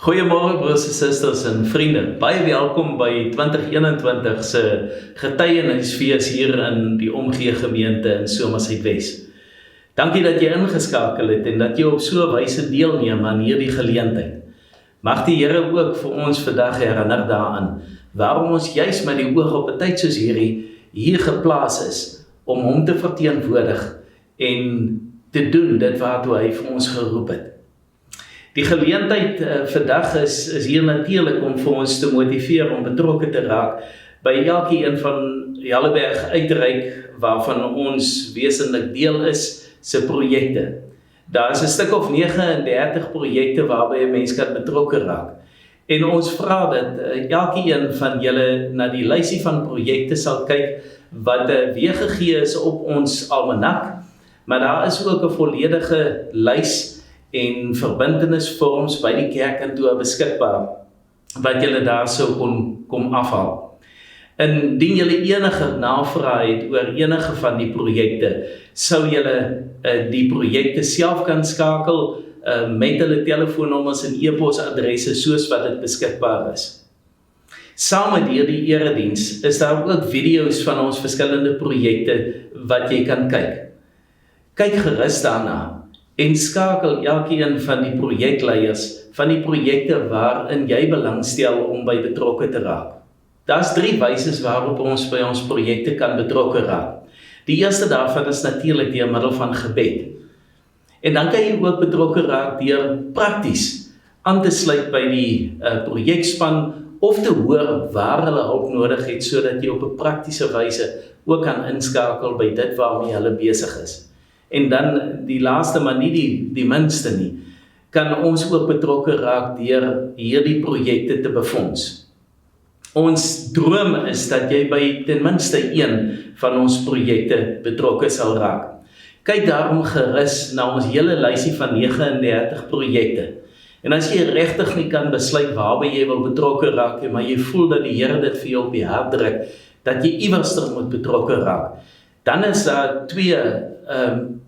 Goeiemôre broers en susters en vriende. Baie welkom by 2021 se getuienisfees hier in die omgee gemeente in Somersuidwes. Dankie dat jy ingeskakel het en dat jy op so 'n wyse deelneem aan hierdie geleentheid. Mag die Here ook vir ons vandag herinner daaraan waarom ons juis met die oog op 'n tyd soos hierdie hier geplaas is om hom te verteenwoordig en te doen dit waartoe hy vir ons geroep het. Die geleentheid vandag is hier natuurlik om vir ons te motiveer om betrokke te raak by elkeen van Helleberg Uitreik waarvan ons wesentlik deel is se projekte. Daar is 'n stuk of 39 projekte waarby 'n mens kan betrokke raak. En ons vra dat elkeen van julle na die lysie van projekte sal kyk wat weergegee is op ons almanak, maar daar is ook 'n volledige lys en verbintenisvorms by die kerkkantoor beskikbaar wat julle daar sou kom afhaal. Indien julle enige navraag het oor enige van die projekte, sou julle die projekte self kan skakel met hulle telefoonnommers en e-posadresse soos wat dit beskikbaar is. Saam met hierdie erediens is daar ook video's van ons verskillende projekte wat jy kan kyk. Kyk gerus daarna en skakel elkeen van die projekleiers van die projekte waarin jy belangstel om by betrokke te raak. Daar's 3 wyses waarop ons by ons projekte kan betrokke raak. Die eerste daarvan is natuurlik deur middel van gebed. En dan kan jy ook betrokke raak deur prakties aan te sluit by die projekspan of te hoor waar hulle hulp nodig het sodat jy op 'n praktiese wyse ook kan inskakel by dit waarmee hulle besig is. En dan die laaste, maar nie die minste nie, kan ons ook betrokke raak deur hierdie projekte te befonds. Ons droom is dat jy by ten minste een van ons projekte betrokke sal raak. Kyk daarom gerus na ons hele lysie van 39 projekte. En as jy regtig nie kan besluit waarby jy wil betrokke raak, maar jy voel dat die Here dit vir jou op die hart druk, dat jy iewerster moet betrokke raak, dan is daar 2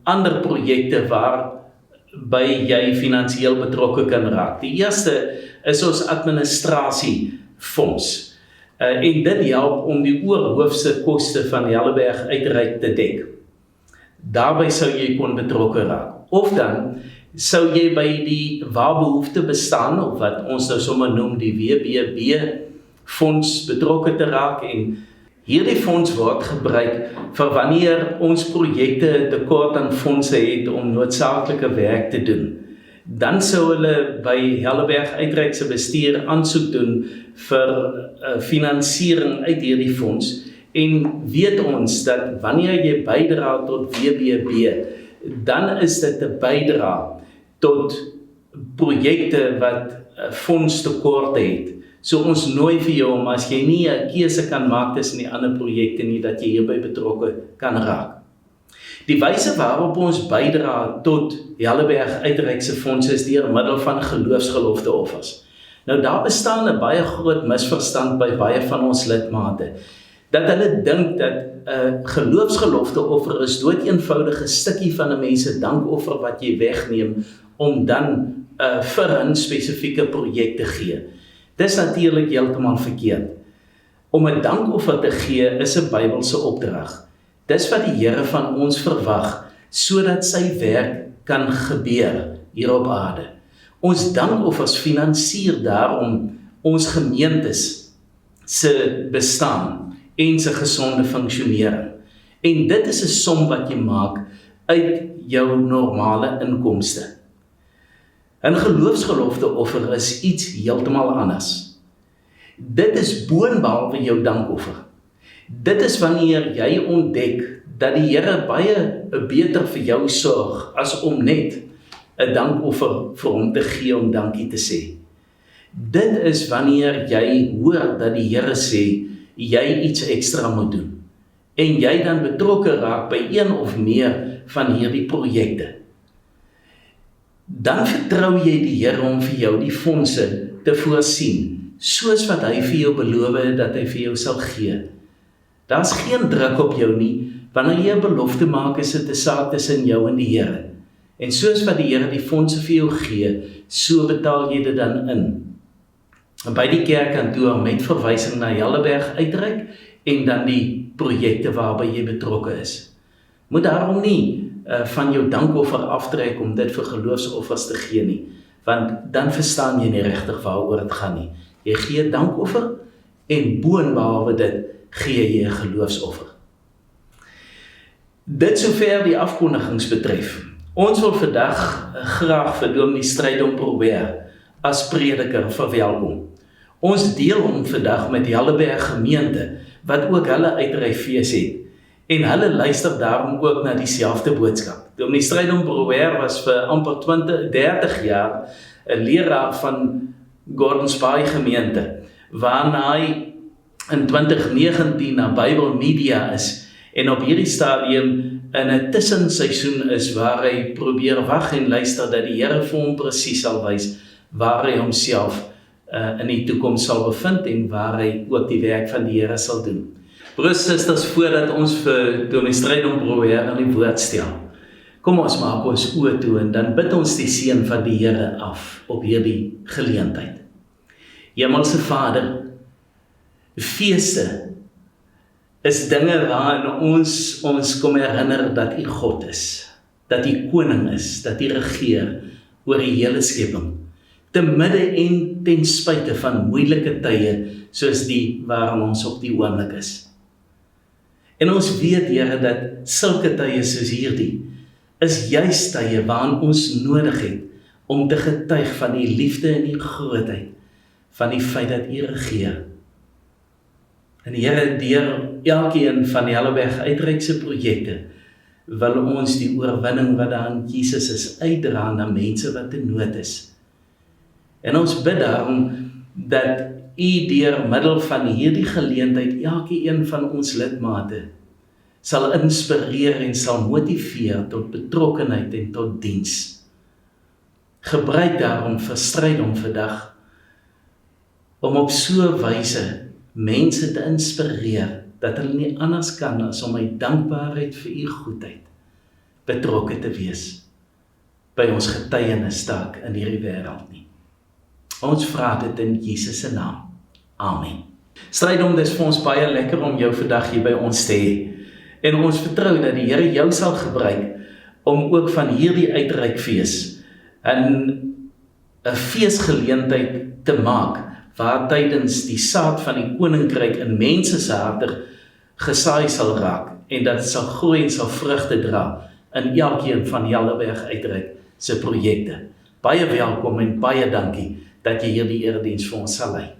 ander projekte waarby jy finansiëel betrokke kan raak. Die eerste is ons administrasiefonds. En dit help om die oorhoofse koste van Helleberg Uitreik te dek. Daarby sou jy kon betrokke raak. Of dan sou jy by die waar behoefte bestaan, of wat ons nou sommer noem die WBB-fonds betrokke te raak, en hierdie fonds word gebruik vir wanneer ons projekte tekort aan fondse het om noodsaaklike werk te doen. Dan sou hulle by Helleberg Uitreik se bestuur aansoek doen vir finansiering uit hierdie fonds, en weet ons dat wanneer jy bydra tot WBB, dan is dit 'n bydra tot projekte wat fondstekort het. So ons nooi vir jou om as jy nie 'n keuse kan maak tussen die ander projekte nie, dat jy hierby betrokke kan raak. Die wyse waarop ons bydra tot Helleberg Uitreik se fonds is deur middel van geloofsgelofteoffers. Nou daar bestaan 'n baie groot misverstand by baie van ons lidmate, dat hulle dink dat 'n geloofsgelofteoffer is doodeenvoudig 'n stukkie van 'n mens se dankoffer wat jy wegneem om dan vir 'n spesifieke projek te gee. Dis natuurlik heeltemal verkeerd. Om 'n dankoffer te gee is 'n Bybelse opdrag. Dis wat die Here van ons verwag, sodat sy werk kan gebeur hier op aarde. Ons dankoffers finansier daarom ons gemeentes se bestaan en se gesonde funksionering. En dit is 'n som wat jy maak uit jou normale inkomste. 'n Geloofsgelofteoffer is iets heeltemal anders. Dit is boonbehalwe jou dankoffer. Dit is wanneer jy ontdek dat die Here baie beter vir jou sorg as om net 'n dankoffer vir hom te gee om dankie te sê. Dit is wanneer jy hoor dat die Here sê jy iets ekstra moet doen en jy dan betrokke raak by een of meer van hierdie projekte. Dan vertrou jy die Here om vir jou die fondse te voorsien, soos wat hy vir jou beloof het dat hy vir jou sal gee. Daar's geen druk op jou nie, wanneer jy 'n belofte maak is dit 'n saak tussen jou en die Here. En soos wat die Here die fondse vir jou gee, so betaal jy dit dan in. En by die kerkkantoor met verwysing na Helleberg uitreik en dan die projekte waarby jy betrokke is. Moet daarom nie van jou dankoffer aftrek om dit vir geloofsoffers te gee nie, want dan verstaan jy nie regtig waaroor dit gaan nie. Jy gee dankoffer en boonbehalwe dit gee jy 'n geloofsoffer. Dit sover die afkondigings betref. Ons wil vandag graag vir Dominee Strydom Brouwer as prediker verwelkom. Ons deel hom vandag met die Helleberg gemeente, wat ook hulle uitreifees het. En hulle luister daarom ook na dieselfde boodskap. Dominee Strydom Brouwer was vir amper 30 jaar 'n leraar van Gordons Bay gemeente, waarna hy in 2019 na Bible Media is, en op hierdie stadium in 'n tussenseisoen is, waar hy probeer wag en luister dat die Here vir hom presies sal wys, waar hy homself in die toekoms sal bevind, en waar hy ook die werk van die Here sal doen. Broers en susters, voordat ons vir Dominee Strydom Brouwer aan die woord stel, kom ons maak ons oë toe en dan bid ons die seën van die Here af op hierdie geleentheid. Hemelse Vader, feeste is dinge waarin ons kom herinner dat U God is, dat U koning is, dat U regeer oor die hele skepping, te midde en ten spyte van moeilike tye soos die waarin ons op die oomblik is. En ons weet, Here, dat sulke tye soos hierdie is juist tye waarin ons nodig het om te getuig van die liefde en die grootheid van die feit dat U regeer. En Here, deur elkeen van die Helleberg uitreikse projekte wil ons die oorwinning wat daar in Jesus is uitdra na mense wat in nood is. En ons bid daarom dat U deur middel van hierdie geleentheid elkeen van ons lidmate sal inspireer en sal motiveer tot betrokkenheid en tot diens. Gebruik daarom vir Strydom vandag om op so 'n wyse mense te inspireer dat hulle nie anders kan as om uit dankbaarheid vir U goedheid betrokke te wees by ons getuienisstaak in hierdie wêreld nie. Ons vra dit in Jesus se naam. Amen. Strydom, dis vir ons baie lekker om jou vandag hier by ons te hê. En ons vertrou dat die Here jou sal gebruik om ook van hierdie uitreikfees 'n feesgeleentheid te maak, waar tydens die saad van die koninkryk in mense se harte gesaai sal raak, en dat dit sal groei en sal vrugte dra in elkeen van Helleberg uitreik se projekte. Baie welkom en baie dankie dat jy hierdie erediens vir ons sal lei.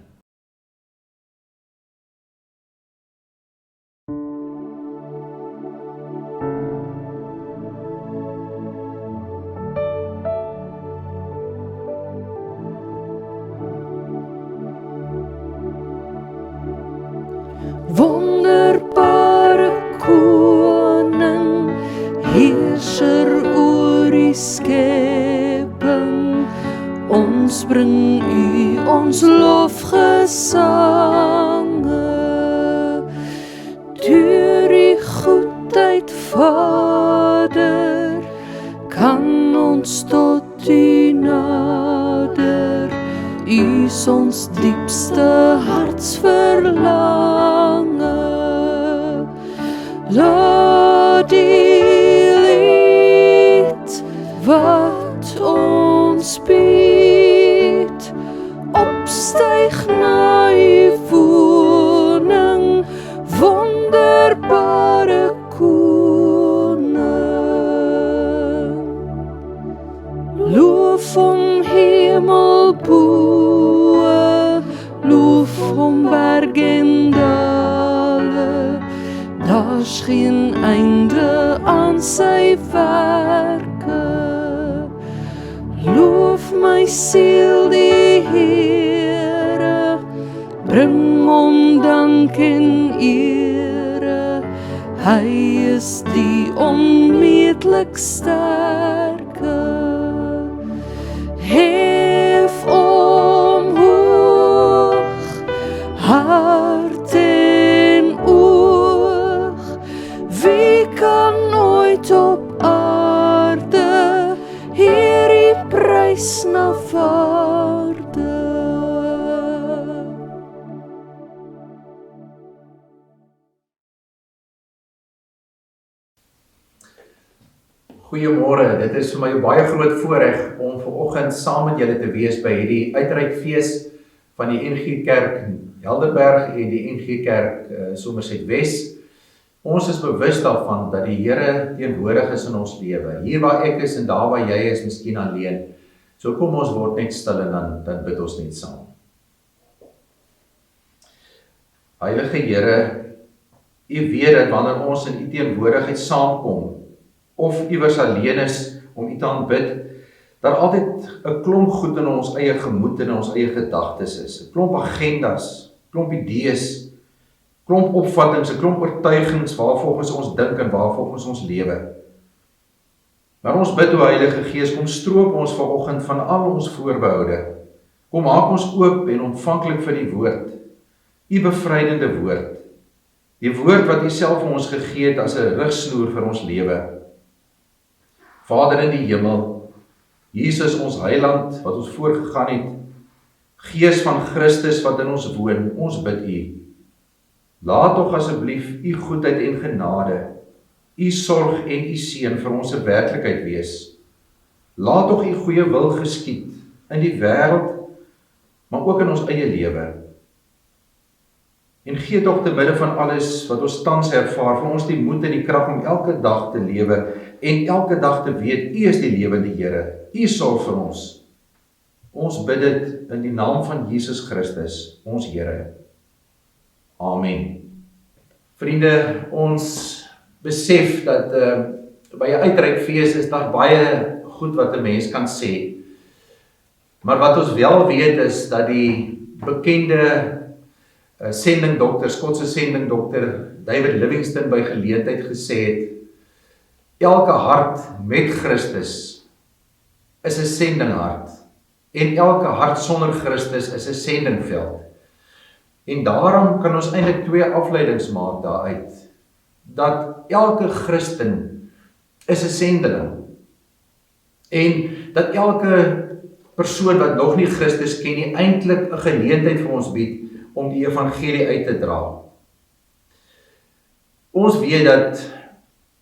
Wonderbare koning, heerser oor die skepping, ons bring U ons lofgesange. Deur die goedheid, Vader, kan ons tot U nader. U is ons diepste hartsverlange. Laat die lied wat ons bied opstyg na U woning, wonderbare koning. Loof hom hemel bo, loof hom berg en dale, daar's geen einde aan sy werke. Loof my siel die Here, bring hom dank en ere, hy is die onmeetlik sterke. Hef omhoog, hart en oog, wie kan ooit op aarde Goeiemôre, dit is vir my 'n baie groot voorreg om vanoggend saam met julle te wees by hierdie uitreikfees van die NG Kerk Helderberg en die NG Kerk Somerset Wes. Ons is bewus daarvan dat die Here teenwoordig is in ons lewe. Hier waar ek is en daar waar jy is, miskien alleen. So kom ons word net stil en dan bid ons net saam. Heilige Here, U weet dat wanneer ons in U teenwoordigheid saamkom, of iewers alleen is om U te aanbid, daar altyd 'n klomp goed in ons eie gemoed en ons eie gedagtes is. 'n Klomp agendas, klomp idees, klomp opvattings, 'n klomp oortuigings waarvolgens ons dink en waarvolgens ons lewe. Maar ons bid, o Heilige Gees, kom stroop ons vanoggend van al ons voorbehoude. Kom maak ons oop en ontvanklik vir die woord, U bevrydende woord. Die woord wat U self vir ons gegee het as 'n rigsnoer vir ons lewe. Vader in die hemel, Jesus ons heiland wat ons voorgegaan het, Gees van Christus wat in ons woon, ons bid U. Laat tog asseblief U goedheid en genade, U sorg en U seën vir ons 'n werklikheid wees. Laat tog U goeie wil geskied in die wêreld, maar ook in ons eie lewe. En gee tog te midde van alles wat ons tans ervaar, vir ons die moed en die krag om elke dag te lewe en elke dag te weet, U is die lewende Here. U sorg vir ons. Ons bid dit in die naam van Jesus Christus, ons Here. Amen. Vriende, ons besef dat by 'n uitreikfees is daar baie goed wat 'n mens kan sê. Maar wat ons wel weet is dat die bekende sendingdokter, Skotse sendingdokter David Livingstone by geleentheid gesê het, elke hart met Christus is 'n sendinghart en elke hart sonder Christus is 'n sendingveld. En daarom kan ons eintlik twee afleidings maak daaruit, dat elke Christen is 'n sendeling en dat elke persoon wat nog nie Christus ken nie, eintlik 'n geleentheid vir ons bied om die evangelie uit te dra. Ons weet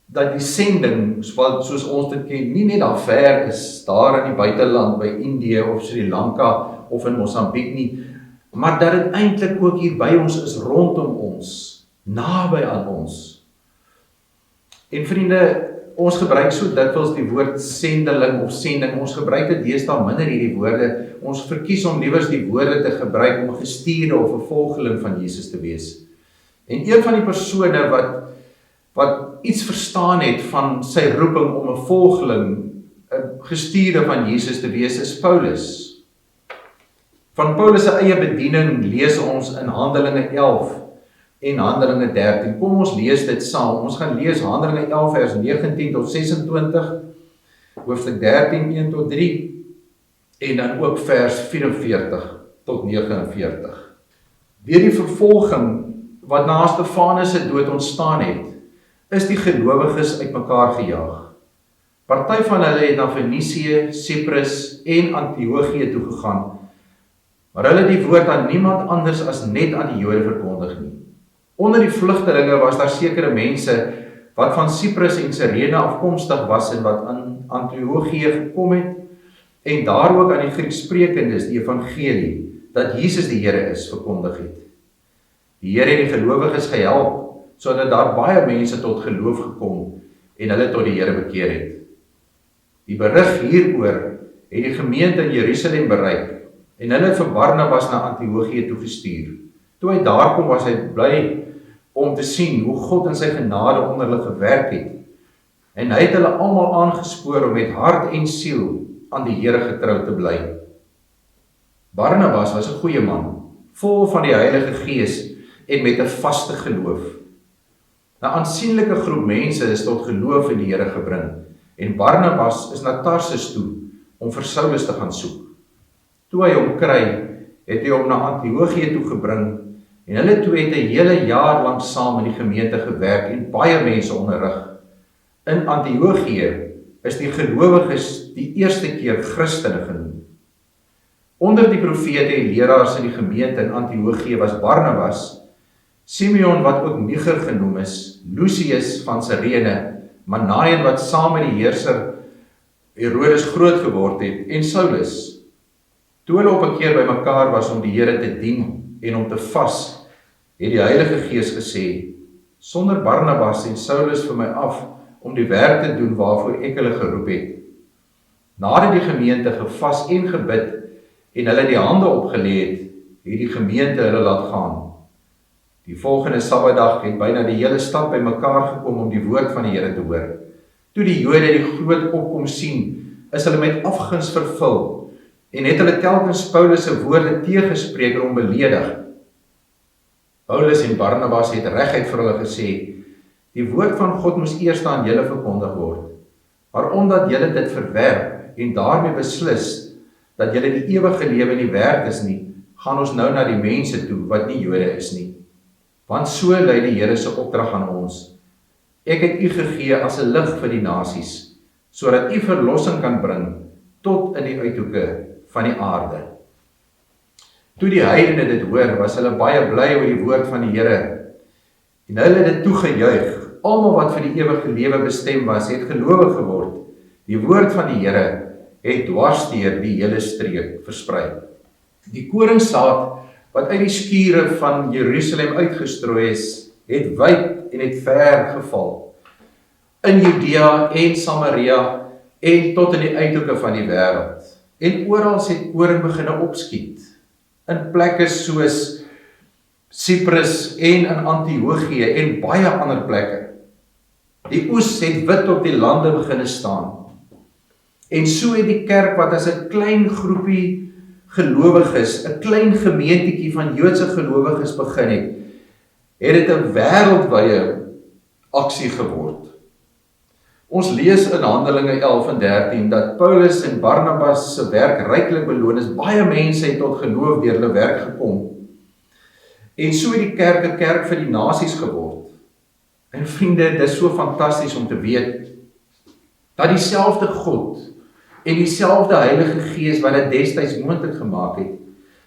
dat die sending, soos ons dit ken, nie net daar ver is, daar in die buiteland, by Indië of Sri Lanka of in Mosambiek nie, maar dat dit eintlik ook hier by ons is, rondom ons, naby aan ons. En vriende, ons gebruik so dikwels die woord sendeling of sending, ons gebruik dit deesdae minder hierdie woorde, ons verkies om liewers die woorde te gebruik om 'n gestuurde of 'n volgeling van Jesus te wees. En een van die persone wat iets verstaan het van sy roeping om 'n volgeling, 'n gestuurde van Jesus te wees, is Paulus. Van Paulus se eie bediening lees ons in Handelinge 11 en Handelinge 13. Kom ons lees dit saam. Ons gaan lees Handelinge 11 vers 19 tot 26, hoofstuk 13 1 tot 3 en dan ook vers 44 tot 49. Deur die vervolging wat na Stefanus se dood ontstaan het, is die gelowiges uitmekaar gejaag. Party van hulle het na Fenisië, Siprus en Antiochië toe gegaan, maar hulle het die woord aan niemand anders as net aan die Jode verkondig nie. Onder die vlugtelinge was daar sekere mense wat van Siprus en Cyrene afkomstig was en wat aan Antiochië gekom het en daar ook aan die Grieksprekendes die evangelie dat Jesus die Here is verkondig het. Die Here het die gelowiges gehelp sodat daar baie mense tot geloof gekom en hulle tot die Here bekeer het. Die berig hieroor het die gemeente in Jerusalem bereik en hulle het vir Barnabas na Antiochië toe gestuur. Toe hy daar kom, was hy bly om te sien hoe God in sy genade onder hulle gewerk het. En hy het hulle almal aangespoor om met hart en siel aan die Here getrou te bly. Barnabas was 'n goeie man, vol van die Heilige Gees en met 'n vaste geloof. 'n aansienlike groep mense is tot geloof in die Here gebring en Barnabas is na Tarsus toe om vir Saulus te gaan soek. Toe hy hom kry, het hy hom na Antiochië toe gebring en hulle twee het 'n hele jaar lank saam in die gemeente gewerk en baie mense onderrig. In Antiochië is die gelowiges die eerste keer Christene genoem. Onder die profete en leraars in die gemeente in Antiochië was Barnabas, Simeon wat ook Niger genoem is, Lucius van Cyrene, Manaen wat saam met die heerser Herodes groot geword het, en Saulus. Toe hulle op 'n keer bymekaar was om die Here te dien en om te vas, het die Heilige Gees gesê: "Sonder Barnabas en Saulus vir my af om die werk te doen waarvoor ek hulle geroep het." Nadat die gemeente gevas en gebid en hulle die hande opgelê het, het die gemeente hulle laat gaan. Die volgende Sabbatdag het byna die hele stad bymekaar gekom om die woord van die Here te hoor. Toe die Jode die groot opkom sien, is hulle met afguns vervul en het hulle telkens Paulus se woorde teëgespreek en hom beledig. Paulus en Barnabas het reguit vir hulle gesê: "Die woord van God moes eers aan julle verkondig word, maar omdat julle dit verwerp en daarmee beslis dat julle die ewige lewe nie werd is nie, gaan ons nou na die mense toe wat nie Jode is nie. Want so lei die Here se opdrag aan ons: Ek het u gegee as 'n lig vir die nasies, sodat u verlossing kan bring tot in die uithoeke van die aarde." Toe die heidene dit hoor, was hulle baie bly oor die woord van die Here en hulle het dit toegejuig. Almal wat vir die ewige lewe bestem was, het gelowig geword. Die woord van die Here het dwarsdeur die hele streek versprei. Die koringsaad wat uit die skure van Jerusalem uitgestrooi is, het wyd en het ver geval, in Judea en Samaria en tot in die uithoeke van die wêreld. En oral het koring begine opskiet, in plekke soos Cyprus en in Antiochië en baie ander plekke. Die oes het wit op die lande begine staan. En so het die kerk, wat as 'n klein groepie gelowiges, 'n klein gemeentetjie van Joodse gelowiges begin het dit 'n wêreldwye aksie geword. Ons lees in Handelinge 11 en 13 dat Paulus en Barnabas se werk ryklik beloon is. Baie mense het tot geloof deur hulle werk gekom. En so het die kerk 'n kerk vir die nasies geword. En vriende, dit is so fantasties om te weet dat dieselfde God en dieselfde Heilige Gees wat dit destyds moontlik gemaak het,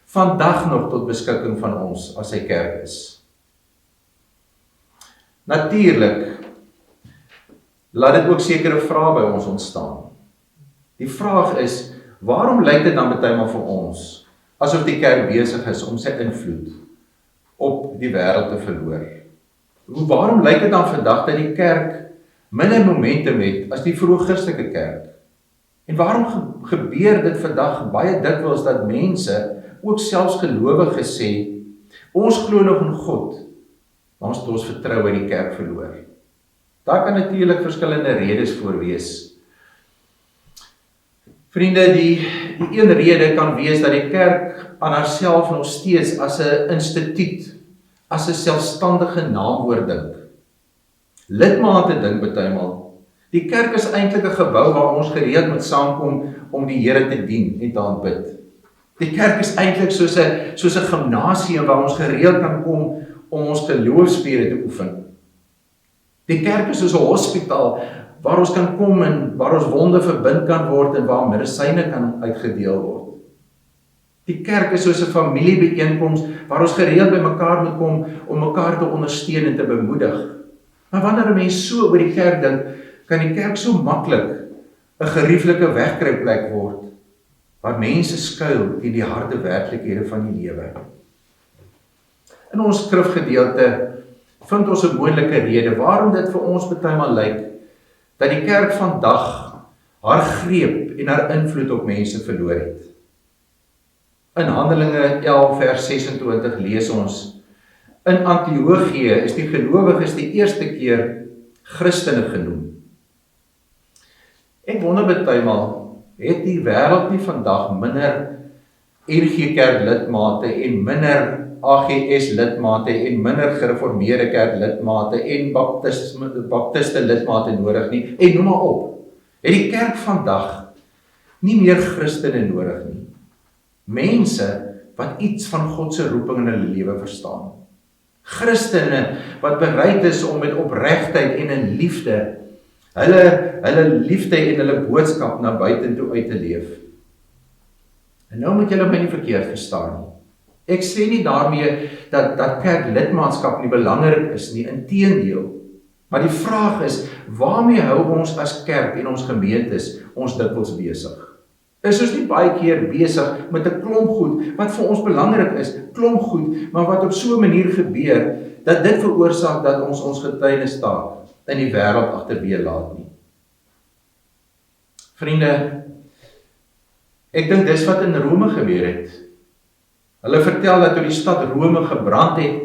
vandag nog tot beskikking van ons as sy kerk is. Natuurlik laat dit ook sekere vrae by ons ontstaan. Die vraag is, waarom lyk dit dan partymal vir ons asof die kerk besig is om sy invloed op die wêreld te verloor? Waarom lyk dit dan vandag dat die kerk minder momentum het as die vroeë Christelike kerk? En waarom gebeur dit vandag baie dikwels dat mense, ook selfs gelowiges sê, ons glo nog in God, maar ons het ons vertroue in die kerk verloor? Daar kan natuurlik verskillende redes voor wees. Vriende, die een rede kan wees dat die kerk aan haarself nog steeds as 'n instituut, as 'n selfstandige naamwoord dink. Lidmate dink partymal. Die kerk is eintlik 'n gebou waar ons gereeld moet saamkom om die Here te dien en te aanbid. Die kerk is eintlik soos 'n gimnasium waar ons gereeld kan kom om ons geloofsspiere te oefen. Die kerk is soos 'n hospitaal waar ons kan kom en waar ons wonde verbind kan word en waar medisyne kan uitgedeel word. Die kerk is soos 'n familiebyeenkoms waar ons gereeld by mekaar moet kom om mekaar te ondersteun en te bemoedig. Maar wanneer 'n mens so oor die kerk dink, kan die kerk so maklik 'n gerieflike wegkruipplek word waar mense skuil teen die harde werklikhede van die lewe. In ons skrifgedeelte vind ons 'n moontlike rede waarom dit vir ons partymal lyk dat die kerk vandag haar greep en haar invloed op mense verloor het. In Handelinge 11 vers 26 lees ons: In Antiochië is die gelowiges die eerste keer Christene genoem. Ek wonder partymal, het die wêreld nie vandag minder NG Kerk lidmate en minder AGS lidmate en minder gereformeerde kerk lidmate en baptiste lidmate nodig nie, en noem maar op. Het die kerk vandag nie meer Christene nodig nie. Mense wat iets van God se roeping in hulle lewe verstaan. Christene wat bereid is om met opregtheid en in liefde hulle liefde en hulle boodskap na buitentoe uit te leef. En nou moet julle my nie verkeerd verstaan nie. Ek sê nie daarmee dat kerk lidmaatskap nie belangrik is nie, inteendeel. Maar die vraag is, waarmee hou ons as kerk en ons gemeentes ons dikwels besig? Is ons nie baie keer besig met 'n klomp goed wat vir ons belangrik is, klomp goed, maar wat op so 'n manier gebeur dat dit veroorsaak dat ons getuienistaak in die wêreld agterweë laat nie. Vriende, ek dink dis wat in Rome gebeur het. Hulle vertel dat toe die stad Rome gebrand het,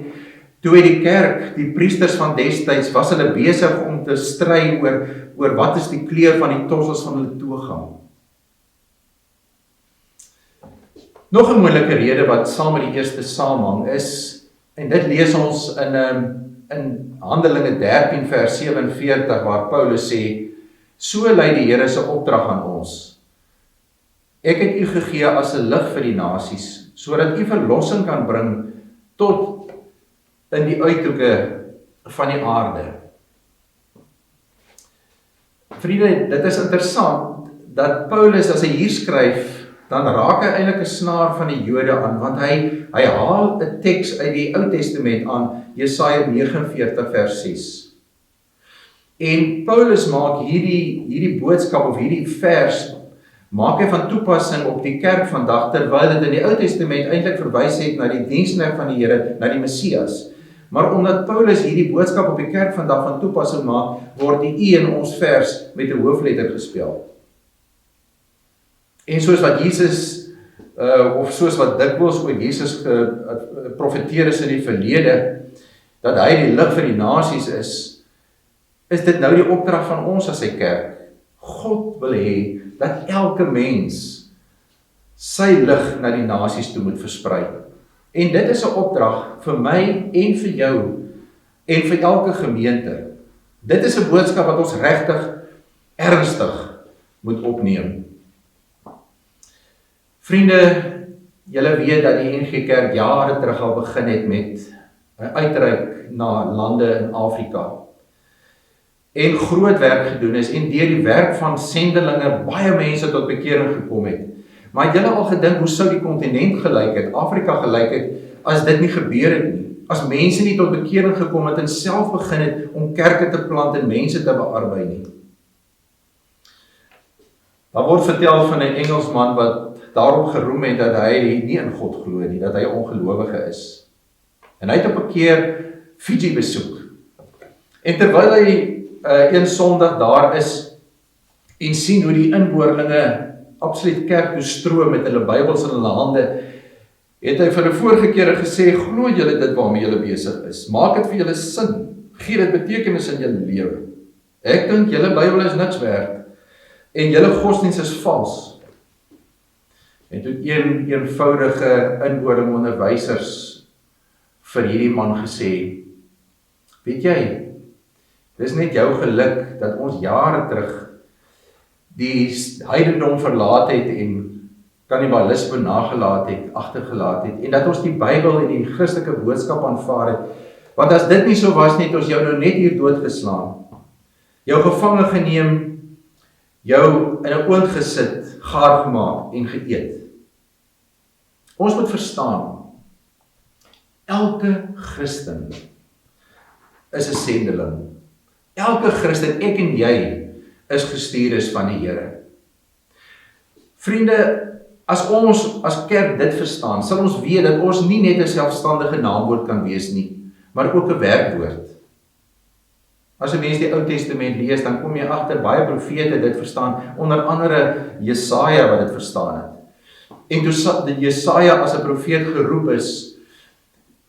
toe die kerk, die priesters van destyds, was hulle besig om te stry oor wat is die kleur van die tossels van hulle toga. Nog 'n moontlike rede wat saam met die eerste saamhang is, en dit lees ons in Handelinge 13 vers 47 waar Paulus sê, so lei die Here se opdrag aan ons. Ek het u gegee as 'n lig vir die nasies, sodat u verlossing kan bring tot in die uithoeke van die aarde. Vriende, dit is interessant dat Paulus as hy hier skryf, dan raak hy eintlik 'n snaar van die Jode aan, want hy haal 'n teks uit die Ou Testament aan, Jesaja 49 vers 6. En Paulus maak hierdie boodskap of hierdie vers maak hy van toepassing op die kerk vandag, terwyl dit in die Ou Testament eintlik verwys het na die diensknegt van die Here, na die Messias. Maar omdat Paulus hierdie boodskap op die kerk vandag van toepassing maak, word die U in ons vers met 'n hoofletter gespel. En soos wat Jesus, of soos wat dikwels oor Jesus geprofeteer is in die verlede, dat hy die lig vir die nasies is dit nou die opdrag van ons as sy kerk. God wil hê dat elke mens sy lig na die nasies toe moet versprei. En dit is 'n opdrag vir my en vir jou en vir elke gemeente. Dit is 'n boodskap wat ons regtig ernstig moet opneem. Vriende, julle weet dat die NG Kerk jare terug al begin het met 'n uitreik na lande in Afrika. En groot werk gedoen is en deur die werk van sendelinge baie mense tot bekering gekom het. Maar het julle al gedink hoe sou die kontinent gelyk het, Afrika gelyk het, as dit nie gebeur het nie? As mense nie tot bekering gekom het en self begin het om kerke te plant en mense te bearbei nie. Daar word vertel van 'n Engelsman wat daarop geroem het dat hy nie in God glo nie, dat hy 'n ongelowige is. En hy het op 'n keer Fiji besoek. En terwyl hy een Sondag daar is en sien hoe die inboorlinge absoluut kerk toe stroom met hulle Bybels in hulle hande, het hy vir 'n vorige keer gesê, glo julle dit waarmee julle besig is, maak dit vir julle sin, gee dit betekenis in julle lewe. Ek dink julle Bybel is niks werd en julle godsdiens is vals. En toe eenvoudige inboorling onderwysers vir hierdie man gesê, weet jy, dis net jou geluk dat ons jare terug die heidendom verlaat het en kannibalisme nagelaat het, agtergelaat het, en dat ons die Bybel en die Christelike boodskap aanvaar het, want as dit nie so was nie, het ons jou nou net hier doodgeslaan, jou gevange geneem, jou in 'n oond gesit, gaar gemaak en geëet. Ons moet verstaan, elke Christen is 'n sendeling. Elke Christen, ek en jy, is gestuurdes van die Here. Vriende, as ons as kerk dit verstaan, sal ons weet dat ons nie net 'n selfstandige naamwoord kan wees nie, maar ook 'n werkwoord. As 'n mens die Ou Testament lees, dan kom jy agter baie profete dit verstaan, onder andere Jesaja wat dit verstaan het. En toe Jesaja as 'n profeet geroep is,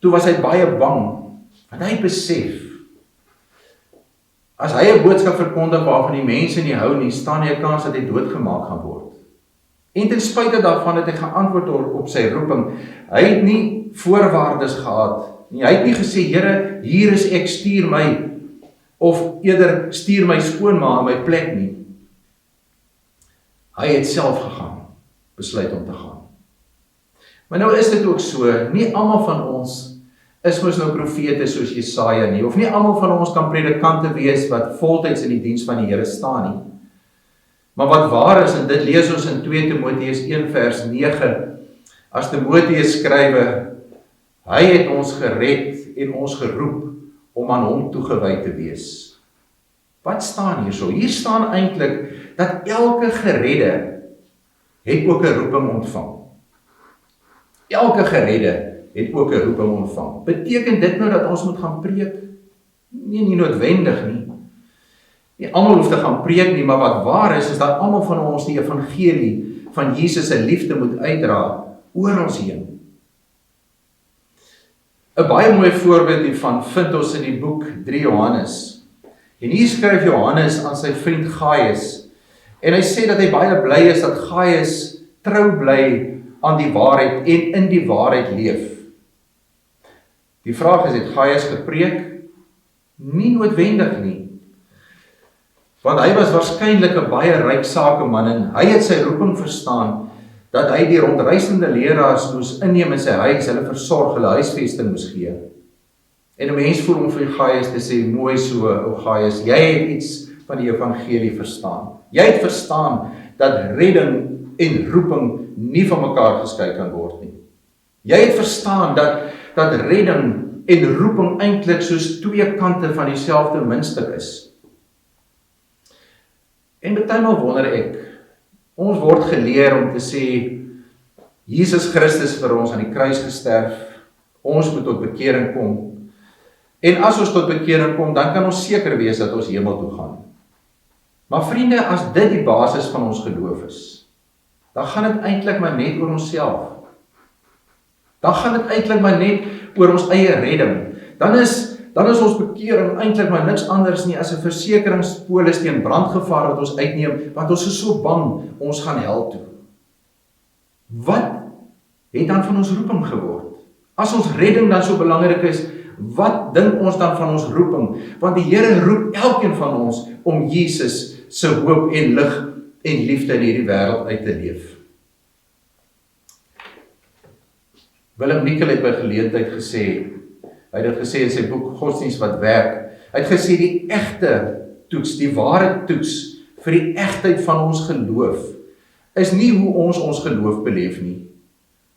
toe was hy baie bang, want hy besef, as hy 'n boodskap verkondig waarvan die mense nie hou nie, staan hy 'n kans dat hy doodgemaak gaan word. En ten spyte daarvan het hy geantwoord op sy roeping. Hy het nie voorwaardes gehad nie. Hy het nie gesê, Here, hier is ek, stuur my, of eerder stuur my skoonma in my plek nie. Hy het self gegaan, besluit om te gaan. Maar nou is dit ook so, nie almal van ons is mos nou profete soos Jesaja nie, of nie almal van ons kan predikante wees wat voltyds in die diens van die Here staan nie. Maar wat waar is, en dit lees ons in 2 Timoteus 1 vers 9, as Timoteus skrywe, hy het ons gered en ons geroep om aan hom toegewy te wees. Wat staan hierso? Hier staan eintlik dat elke geredde het ook 'n roeping ontvang. Elke geredde het ook 'n roeping ontvang. Beteken dit nou dat ons moet gaan preek? Nee, nie noodwendig nie. Nie almal hoef te gaan preek nie, maar wat waar is dat almal van ons die evangelie van Jesus se liefde moet uitdra oral heen. 'n Baie mooi voorbeeld hiervan vind ons in die boek 3 Johannes. En hier skryf Johannes aan sy vriend Gaius. En hy sê dat hy baie bly is dat Gaius trou bly aan die waarheid en in die waarheid leef. Die vraag is, het Gaius gepreek? Nie noodwendig nie. Want hy was waarskynlik 'n baie ryk sakeman en hy het sy roeping verstaan dat hy die rondreisende leraars moes inneem in sy huis, hulle versorg, hulle huisvesting moes gee. En 'n mens voel om vir Gaius te sê, mooi so, o Gaius, jy het iets van die evangelie verstaan. Jy het verstaan dat redding en roeping nie van mekaar geskei kan word nie. Jy het verstaan dat redding en roeping eintlik soos twee kante van dieselfde muntstuk is. En bytelmal wonder ek, ons word geleer om te sê, Jesus Christus vir ons aan die kruis gesterf, ons moet tot bekering kom, en as ons tot bekering kom, dan kan ons seker wees dat ons hemel toe gaan. Maar vriende, as dit die basis van ons geloof is, dan gaan dit eintlik maar net oor onsself. Dan gaan dit eintlik maar net oor ons eie redding. Dan is ons bekering eintlik maar niks anders nie as 'n versekeringspolis teen brandgevaar wat ons uitneem, want ons is so bang ons gaan hel toe. Wat het dan van ons roeping geword? As ons redding dan so belangrik is, wat dink ons dan van ons roeping? Want die Here roep elkeen van ons om Jesus se hoop en lig en liefde in hierdie wêreld uit te leef. Willem Nicol het by geleentheid gesê, hy het dit gesê in sy boek Godsdienst wat werk, hy het gesê die egte toets, die ware toets vir die egtheid van ons geloof, is nie hoe ons geloof beleef nie,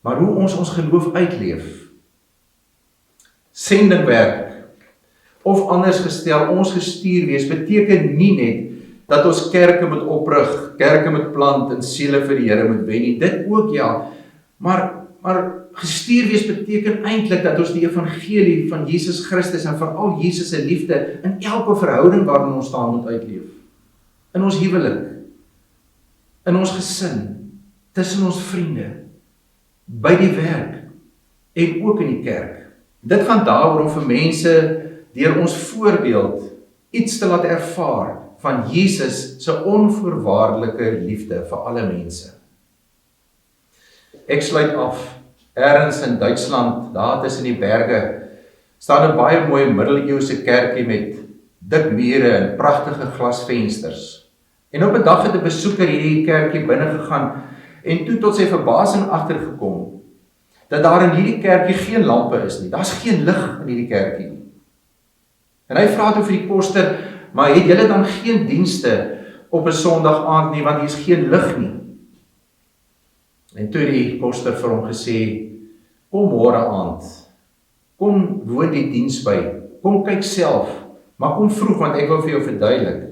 maar hoe ons geloof uitleef. Sendingwerk, of anders gestel, ons gestuur wees, beteken nie net dat ons kerke moet oprig, kerke moet plant en siele vir die Here moet wen nie, dit ook ja, maar gestuur wees beteken eintlik dat ons die evangelie van Jesus Christus en veral Jesus se liefde in elke verhouding waarin ons staan moet uitleef. In ons huwelik, in ons gesin, tussen ons vriende, by die werk en ook in die kerk. Dit gaan daaroor om vir mense deur ons voorbeeld iets te laat ervaar van Jesus se onvoorwaardelike liefde vir alle mense. Ek sluit af. Ergens in Duitsland, daar tussen die berge, staan 'n baie mooi middeleeuse kerkie met dik mure en pragtige glasvensters. En op 'n dag het 'n besoeker hierdie kerkie binne gegaan en toe tot sy verbasing agtergekom dat daar in hierdie kerkie geen lampe is nie. Daar's geen lig in hierdie kerkie nie. En hy vra toe vir die koster, maar het julle dan geen dienste op 'n Sondag aand nie, want hier is geen lig nie. En toe die koster vir hom gesê, kom môre aand, kom woon die diens by, kom kyk self, maar kom vroeg, want ek wil vir jou verduidelik.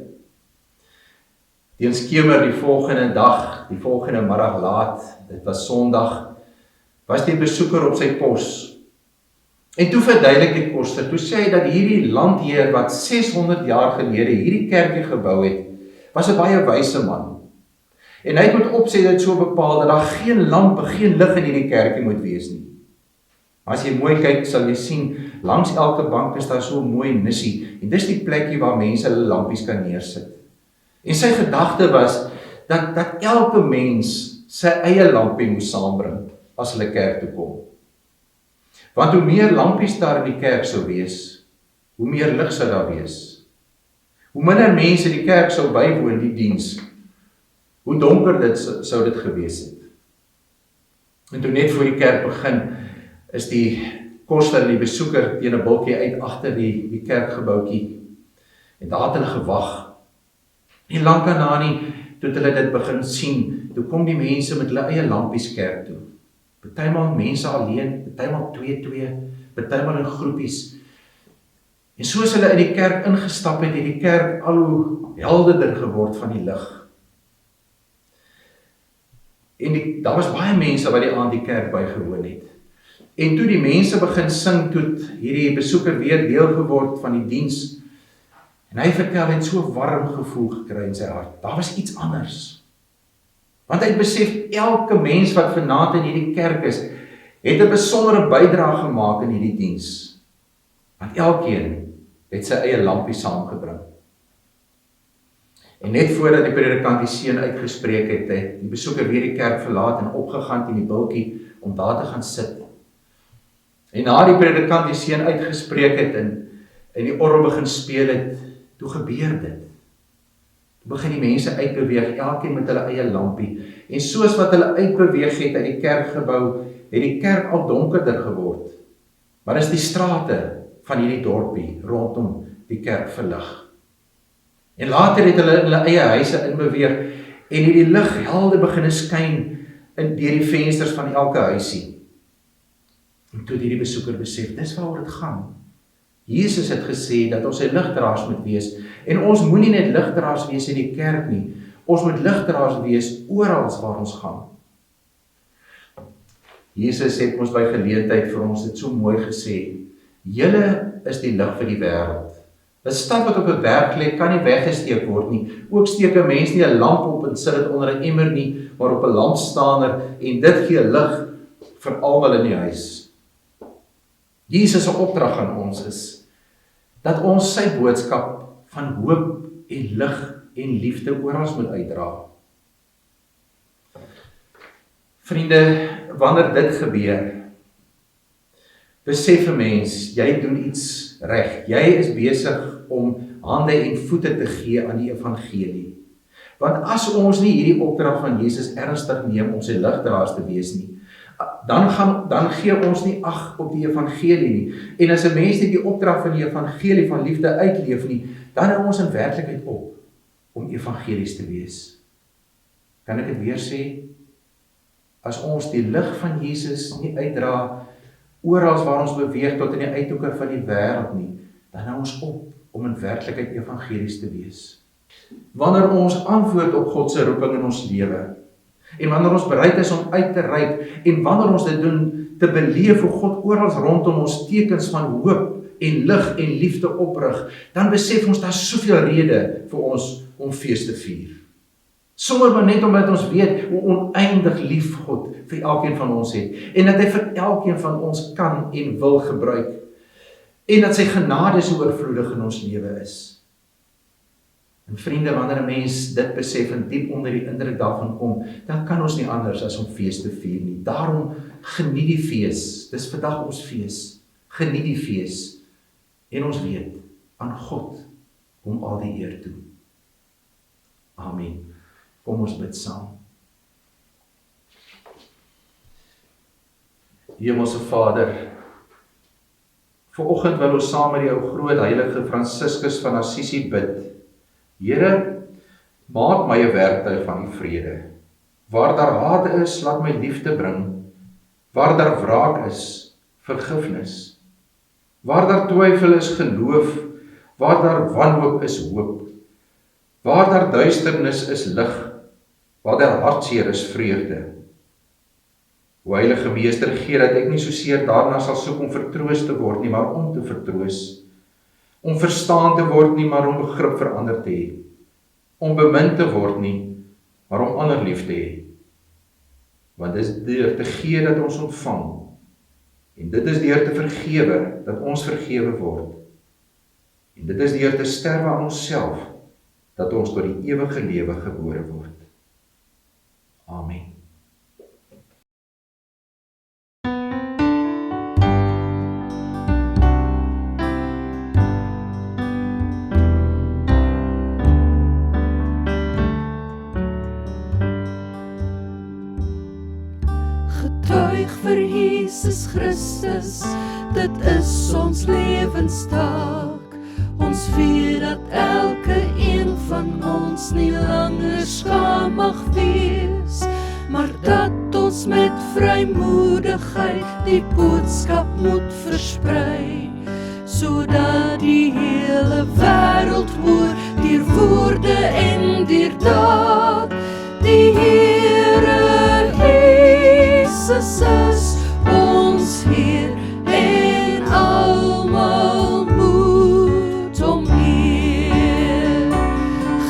Teen skemer die volgende dag, die volgende middag laat, dit was Sondag, was die besoeker op sy pos. En toe verduidelik die koster, toe sê hy dat hierdie landheer wat 600 jaar gelede hierdie kerkie gebou het, was 'n baie wyse man. En hy het met opset dit so bepaal dat daar geen lampe, geen lig in hierdie kerkie moet wees nie. Maar as jy mooi kyk, sal jy sien, langs elke bank is daar so mooi nissie, en dis die plekkie waar mense hulle lampies kan neersit. En sy gedagte was, dat elke mens sy eie lampie moet saambring, as hulle kerk toe kom. Want hoe meer lampies daar in die kerk sou wees, hoe meer lig sou daar wees. Hoe minder mense die kerk sou bywoon, die diens, hoe donker dit sou dit gewees het. En toe net voor die kerk begin, is die koster en die besoeker teen 'n bultjie uit agter die kerkgebouetjie. En daar het hulle gewag. Nie lank daarna nie, toe hulle dit begin sien, toe kom die mense met hulle eie lampies kerk toe. Partymal mense alleen, partymal 2-2, partymal in groepies. En soos hulle in die kerk ingestap het die kerk al hoe helderder geword van die lig. En daar was baie mense wat die aand die kerk bygewoon het. En toe die mense begin sing, toe het hierdie besoeker weer deel geword van die diens. En hy vertel, hy het so warm gevoel gekry in sy hart. Daar was iets anders. Want hy het besef, elke mens wat vanaand in hierdie kerk is, het 'n besondere bydrae gemaak in hierdie diens. Want elkeen het sy eie lampie saamgebring. En net voordat die predikant die seën uitgespreek het, het die besoeker weer die kerk verlaat en opgegaan in die bultjie om daar te gaan sit. En na die predikant die seën uitgespreek het en die orgel begin speel het, toe gebeur dit. Toe begin die mense uitbeweeg, elkeen met hulle eie lampie. En soos wat hulle uitbeweeg het uit die kerkgebou, het die kerk al donkerder geword. Maar is die strate van hierdie dorpie rondom die kerk verlig. En later het hulle in hulle eie huise inbeweeg en hierdie lig helder begin skyn deur die vensters van elke huisie. En toe hierdie besoeker besef, dis waaroor dit gaan. Jesus het gesê dat ons sy ligdraers moet wees en ons moenie net ligdraers wees in die kerk nie, ons moet ligdraers wees oral waar ons gaan. Jesus het ons by geleentheid vir ons dit so mooi gesê, julle is die lig vir die wêreld. 'n Stad wat op 'n berg lê, kan nie weggesteek word nie. Ook steek 'n mens nie 'n lamp op en sit dit onder 'n emmer nie, maar op 'n lampstander en dit gee lig vir almal in die huis. Jesus se opdrag aan ons is dat ons sy boodskap van hoop en lig en liefde oral moet uitdra. Vriende, wanneer dit gebeur, besef 'n mens, jy doen iets reg. Jy is besig om hande en voete te gee aan die evangelie. Want as ons nie hierdie opdrag van Jesus ernstig neem om sy ligdraers te wees nie, dan gee ons nie ag op die evangelie nie. En as 'n mens nie die opdrag van die evangelie van liefde uitleef nie, dan hou ons in werklikheid op om evangelies te wees. Kan ek dit weer sê? As ons die lig van Jesus nie uitdra oral waar ons beweeg tot in die uithoeke van die wêreld nie, dan hou ons op om in werklikheid evangelies te wees. Wanneer ons antwoord op God se roeping in ons lewe, en wanneer ons bereid is om uit te reik, en wanneer ons dit doen te beleef hoe God oral rondom ons tekens van hoop en lig en liefde oprig, dan besef ons daar soveel rede vir ons om fees te vier. Sommer maar net omdat ons weet hoe oneindig lief God vir elkeen van ons het, en dat hy vir elkeen van ons kan en wil gebruik, en dat sy genade so oorvloedig in ons lewe is. En vriende, wanneer 'n mens dit besef en diep onder die indruk daarvan kom, dan kan ons nie anders as om fees te vier nie. Daarom geniet die fees. Dis vandag ons fees. Geniet die fees. En ons weet, aan God kom al die eer toe. Amen. Kom ons bid saam. Hemelse Vader, vanoggend wil ons saam met die ou groot heilige Franciscus van Assisi bid. Here, maak my 'n werktuig van die vrede. Waar daar haat is, laat my liefde bring. Waar daar wraak is, vergifnis. Waar daar twyfel is, geloof. Waar daar wanhoop is, hoop. Waar daar duisternis is, lig. Waar daar hartseer is, vreugde. O Heilige Meester, gee dat ek nie soseer daarna sal soek om vertroos te word nie, maar om te vertroos. Om verstaan te word nie, maar om begrip vir ander te hê. Om bemind te word nie, maar om ander lief te hê. Want dit is deur te gee dat ons ontvang. En dit is deur te vergewe dat ons vergewe word. En dit is deur te sterwe aan onsself dat ons tot die ewige lewe gebore word. Amen. Getuig vir Jesus Christus, dit is ons lewenstaak. Ons weet dat elke een van ons nie langer skaam mag wees, maar dat ons met vrymoedigheid die boodskap moet versprei, sodat die hele wêreld hoor, deur woorde en deur daad. Die Here Jesus is ons Heer, en almal moet hom eer.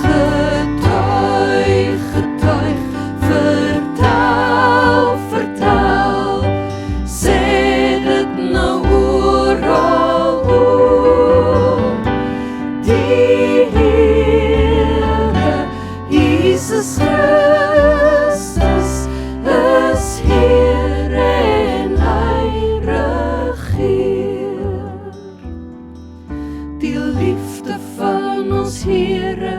Getuig, getuig, vertel, vertel, sê dit nou oral oor. Die Here Jesus Christus is Heer en hy regeer. Die liefde van ons Here,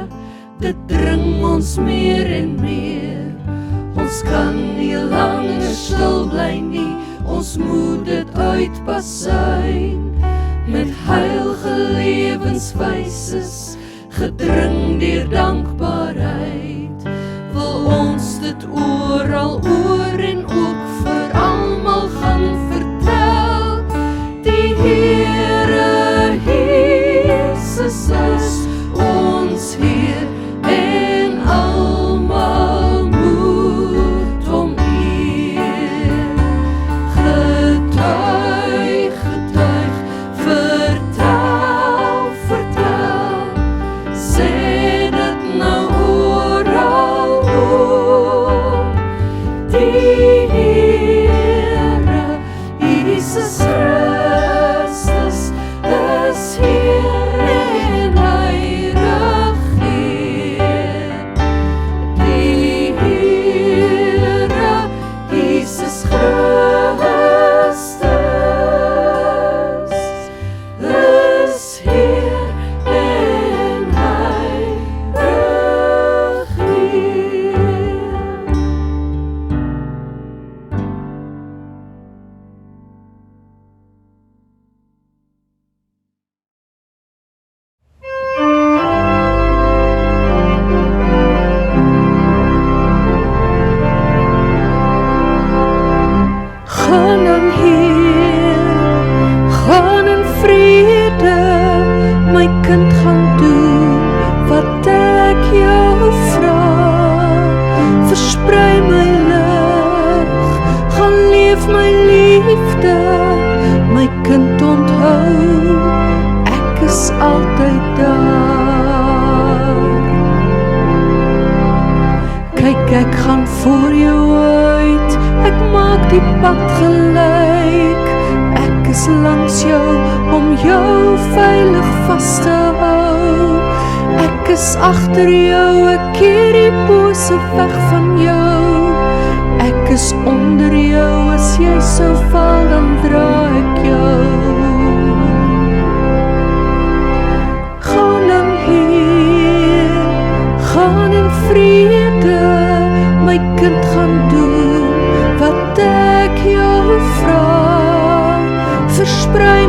dit dring ons meer en meer. Ons kan nie langer stil bly nie, ons moet dit uitbasuin. Met heilige lewenswyses, gedring deur dankbaarheid, wil ons dit oral oor en ook vir almal gaan vertel. Die Here Jesus is ons Heer, en almal moet hom eer. Getuig, getuig, vertel, vertel, sê dit nou oral oor. Die Here Jesus Christus is Heer en hy regeer. Die Here Jesus Christus is Heer en hy regeer. Gaan dan Heer, gaan in vrede, my kind gaan doen wat ek jou vra. Versprei my lig, gaan leef my liefde, my kind onthou, ek is altyd daar. Kyk, ek gaan voor jou uit, ek maak die pad gelyk. Ek is langs jou om jou veilig vas te hou. Ek is agter jou, ek keer die bose weg van jou. Ek is onder jou, as jy sou val, dan dra ek jou. Gaan dan Heer, gaan in vrede, my kind gaan doen wat ek jou vra. Versprei